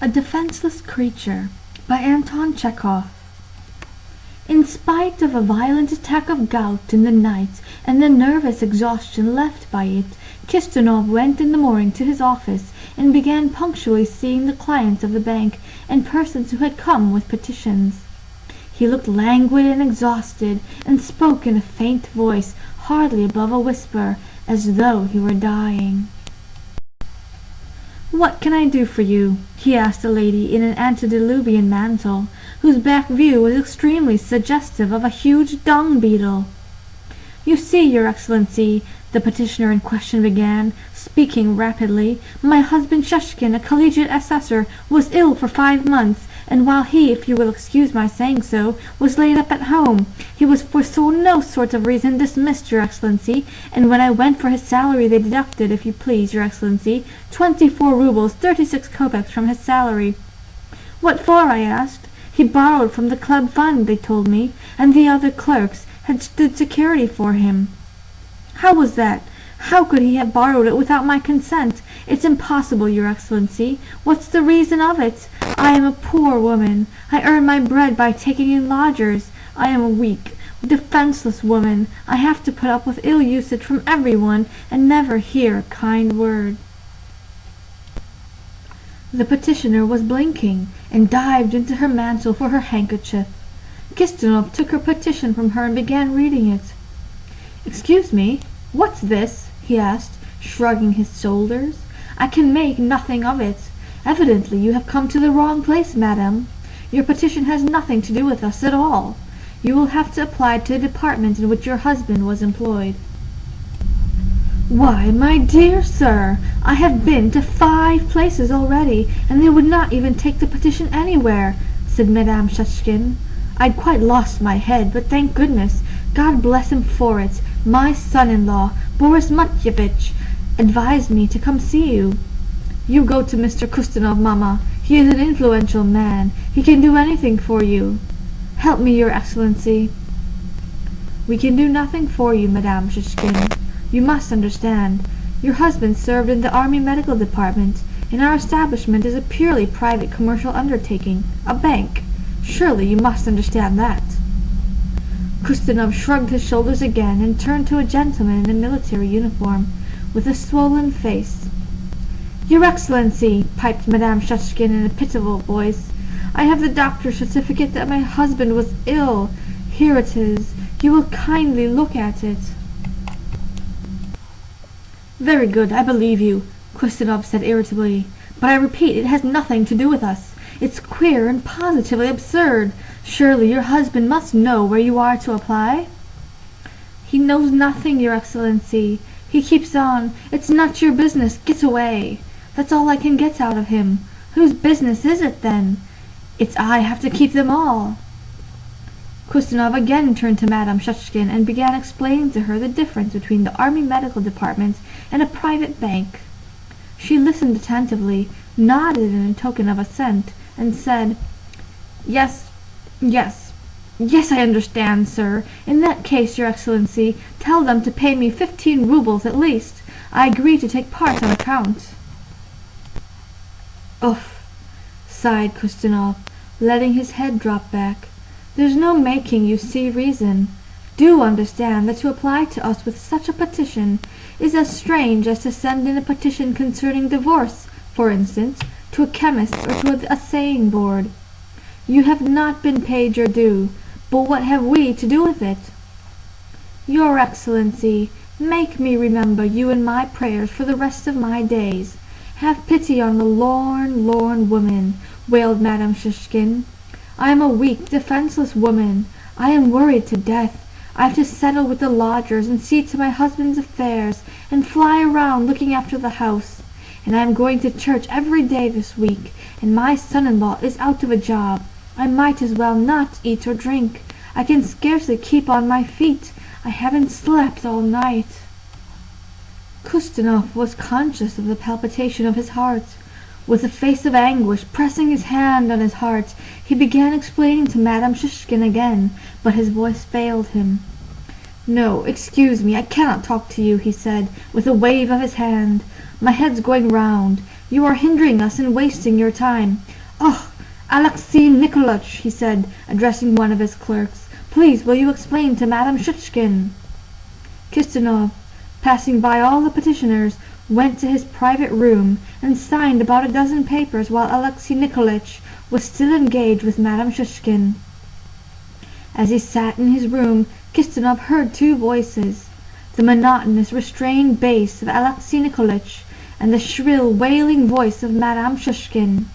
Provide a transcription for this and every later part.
A Defenseless Creature by Anton Chekhov. In spite of a violent attack of gout in the night and the nervous exhaustion left by it, Kistonov went in the morning to his office and began punctually seeing the clients of the bank and persons who had come with petitions. He looked languid and exhausted, and spoke in a faint voice, hardly above a whisper, as though he were dying. "What can I do for you?" he asked a lady in an antediluvian mantle, whose back view was extremely suggestive of a huge dung-beetle. "You see, Your Excellency," the petitioner in question began, speaking rapidly, "my husband Shushkin, a collegiate assessor, was ill for 5 months, and while he, if you will excuse my saying so, was laid up at home, he was for no sort of reason dismissed, Your Excellency, and when I went for his salary they deducted, if you please, Your Excellency, 24 rubles 36 kopecks from his salary. 'What for?' I asked. 'He borrowed from the club fund,' they told me, 'and the other clerks had stood security for him.' 'How was that? How could he have borrowed it without my consent? It's impossible, Your Excellency. What's the reason of it? I am a poor woman. I earn my bread by taking in lodgers. I am a weak, defenseless woman. I have to put up with ill usage from everyone and never hear a kind word." The petitioner was blinking and dived into her mantle for her handkerchief. Kistonov took her petition from her and began reading it. "Excuse me, what's this?" he asked, shrugging his shoulders. "I can make nothing of it. Evidently you have come to the wrong place, madam. Your petition has nothing to do with us at all. You will have to apply to the department in which your husband was employed." "Why, my dear sir, I have been to 5 places already, and they would not even take the petition anywhere," said Madame Shushkin. "I'd quite lost my head, but thank goodness, God bless him for it, my son-in-law, Boris Matyevich, advised me to come see you. You go to Mr. Kistonov, mamma. He is an influential man. He can do anything for you. Help me, Your Excellency." "We can do nothing for you, Madame Shushkin. You must understand. Your husband served in the Army Medical Department, and our establishment is a purely private commercial undertaking, a bank. Surely you must understand that." Kistonov shrugged his shoulders again and turned to a gentleman in a military uniform, with a swollen face. "Your Excellency," piped Madame Shushkin in a pitiful voice, "I have the doctor's certificate that my husband was ill. Here it is. You will kindly look at it." "Very good, I believe you," Kistonov said irritably. "But I repeat, it has nothing to do with us. It's queer and positively absurd. Surely your husband must know where you are to apply?" "He knows nothing, Your Excellency. He keeps on, 'It's not your business, get away.' That's all I can get out of him. Whose business is it, then? It's I have to keep them all." Kistonov again turned to Madame Shushkin and began explaining to her the difference between the Army Medical Department and a private bank. She listened attentively, nodded in token of assent, and said, Yes, I understand, sir. In that case, Your Excellency, tell them to pay me 15 rubles at least. I agree to take part on account." "Oof," sighed Kistonov, letting his head drop back. "There's no making you see reason. Do understand that to apply to us with such a petition is as strange as to send in a petition concerning divorce, for instance, to a chemist or to the assaying board. You have not been paid your due, but what have we to do with it? Your Excellency, make me remember you in my prayers for the rest of my days. Have pity on the lorn, lorn woman," wailed Madame Shushkin. "I am a weak, defenseless woman. I am worried to death. I have to settle with the lodgers and see to my husband's affairs and fly around looking after the house. And I am going to church every day this week, and my son-in-law is out of a job. I might as well not eat or drink. I can scarcely keep on my feet. I haven't slept all night." Kistonov was conscious of the palpitation of his heart. With a face of anguish, pressing his hand on his heart, he began explaining to Madame Shushkin again, but his voice failed him. "No, excuse me, I cannot talk to you," he said, with a wave of his hand. "My head's going round. You are hindering us and wasting your time. "Oh, Alexei Nikolaich," he said, addressing one of his clerks, "please will you explain to Madame Shishkin?" Kistinov, passing by all the petitioners, went to his private room and signed about a dozen papers while Alexei Nikolaich was still engaged with Madame Shishkin. As he sat in his room, Kistinov heard two voices, the monotonous, restrained bass of Alexei Nikolaich and the shrill, wailing voice of Madame Shishkin.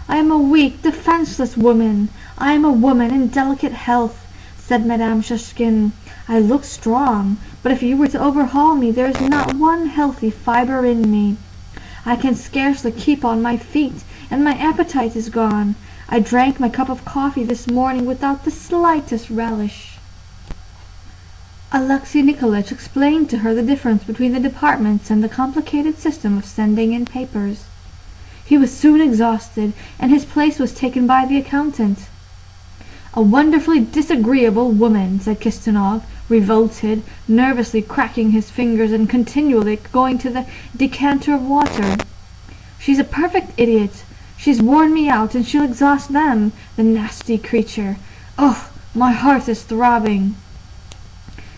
"I am a weak, defenseless woman. I am a woman in delicate health," said Madame Shishkin. "I look strong, but if you were to overhaul me, there is not one healthy fibre in me. I can scarcely keep on my feet, and my appetite is gone. I drank my cup of coffee this morning without the slightest relish." Alexei Nikolaich explained to her the difference between the departments and the complicated system of sending in papers. He was soon exhausted, and his place was taken by the accountant. "A wonderfully disagreeable woman," said Kistinov, revolted, nervously cracking his fingers and continually going to the decanter of water. "She's a perfect idiot. She's worn me out, and she'll exhaust them, the nasty creature. Oh, my heart is throbbing."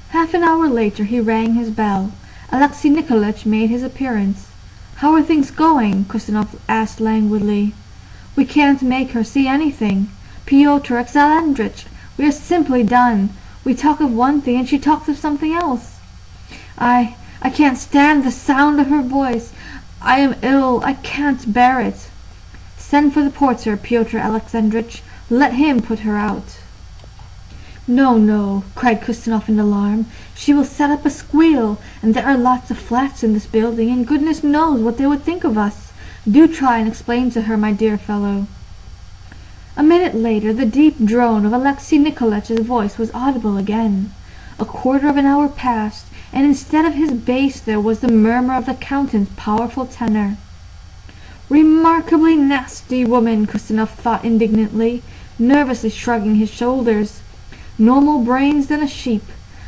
Half an hour later he rang his bell. Alexei Nikolaich made his appearance. "How are things going?" Kistinov asked languidly. "We can't make her see anything. Pyotr Alexandrovich, we are simply done. We talk of one thing and she talks of something else. I can't stand the sound of her voice. I am ill. I can't bear it." "Send for the porter, Pyotr Alexandrovich. Let him put her out." "No, no," cried Kistinov in alarm. "She will set up a squeal, and there are lots of flats in this building, and goodness knows what they would think of us. Do try and explain to her, my dear fellow." A minute later the deep drone of Alexei Nikolaich's voice was audible again. A quarter of an hour passed, and instead of his bass there was the murmur of the accountant's powerful tenor. "Remarkably nasty woman," Kistinov thought indignantly, nervously shrugging his shoulders. "No more brains than a sheep.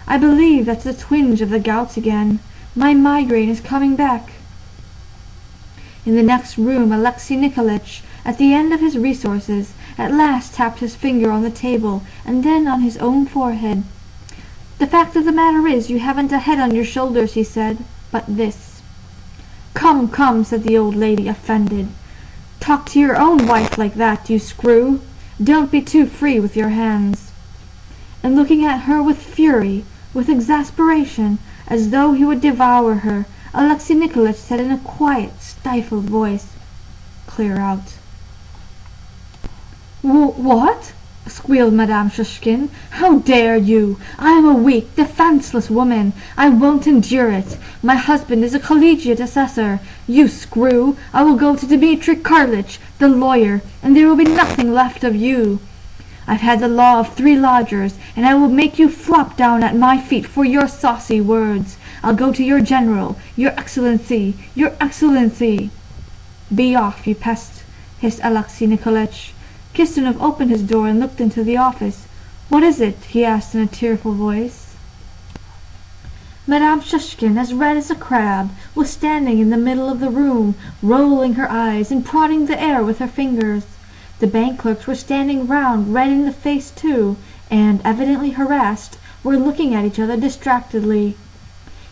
I believe that's the twinge of the gout again. My migraine is coming back." In the next room Alexei Nikolaich, at the end of his resources, at last tapped his finger on the table and then on his own forehead. "The fact of the matter is, you haven't a head on your shoulders," he said, "but this." "Come, come," said the old lady, offended. "Talk to your own wife like that, you screw. Don't be too free with your hands." And looking at her with fury, with exasperation, as though he would devour her, Alexei Nikolaich said in a quiet, stifled voice, "Clear out." "What?" squealed Madame Shishkin. "How dare you? I am a weak, defenseless woman. I won't endure it. My husband is a collegiate assessor. You screw! I will go to Dmitri Karlitch, the lawyer, and there will be nothing left of you. I've had the law of 3 lodgers, and I will make you flop down at my feet for your saucy words. I'll go to your general, your excellency, your excellency." "Be off, you pest," hissed Alexei Nikolaich. Kistinov opened his door and looked into the office. "What is it?" he asked in a tearful voice. Madame Shishkin, as red as a crab, was standing in the middle of the room, rolling her eyes and prodding the air with her fingers. The bank clerks were standing round, red in the face too, and, evidently harassed, were looking at each other distractedly.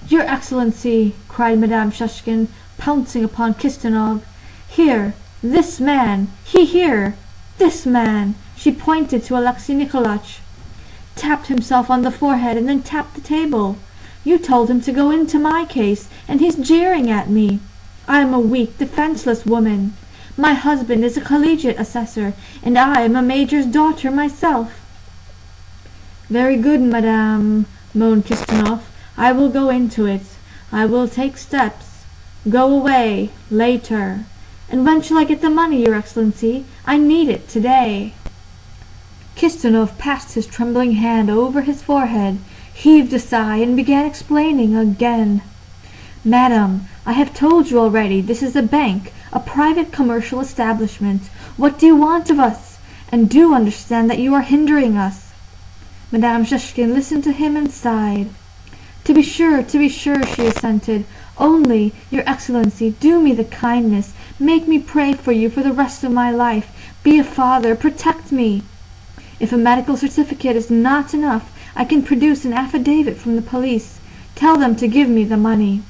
"Your Excellency," cried Madame Shishkin, pouncing upon Kistinov, "here, this man, here, this man," she pointed to Alexei Nikolaich, "tapped himself on the forehead and then tapped the table. You told him to go into my case, and he's jeering at me. I am a weak, defenseless woman. My husband is a collegiate assessor, and I am a major's daughter myself." "Very good, madame," moaned Kistinov. "I will go into it. I will take steps. Go away. Later. And when shall I get the money, your excellency? I need it today." Kistinov passed his trembling hand over his forehead, heaved a sigh, and began explaining again. "Madam, I have told you already, this is a bank, a private commercial establishment. What do you want of us? And do understand that you are hindering us." Madame Shishkin listened to him and sighed. To be sure, she assented. Only, your Excellency, do me the kindness, make me pray for you for the rest of my life. Be a father, protect me. If a medical certificate is not enough, I can produce an affidavit from the police. Tell them to give me the money."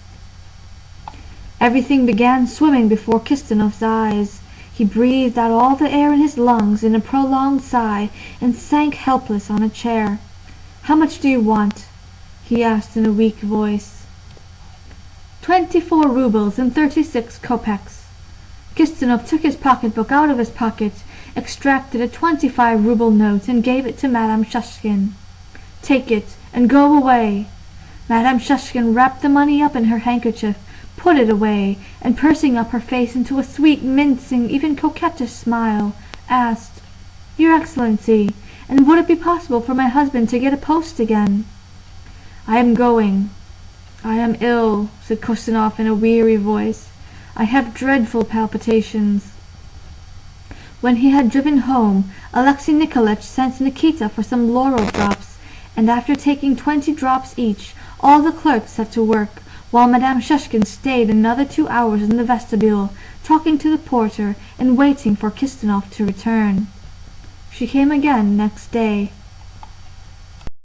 Everything began swimming before Kistinov's eyes. He breathed out all the air in his lungs in a prolonged sigh and sank helpless on a chair. "How much do you want?" he asked in a weak voice. 24 rubles and 36 kopecks. Kistinov took his pocketbook out of his pocket, extracted a 25-ruble note and gave it to Madame Shushkin. "Take it and go away." Madame Shushkin wrapped the money up in her handkerchief, put it away, and pursing up her face into a sweet, mincing, even coquettish smile, asked, "Your Excellency, and would it be possible for my husband to get a post again?" "I am going. I am ill," said Kistinov in a weary voice. "I have dreadful palpitations." When he had driven home, Alexei Nikolaich sent Nikita for some laurel drops, and after taking 20 drops each, all the clerks set to work, while Madame Shushkin stayed another 2 hours in the vestibule, talking to the porter and waiting for Kistinov to return. She came again next day.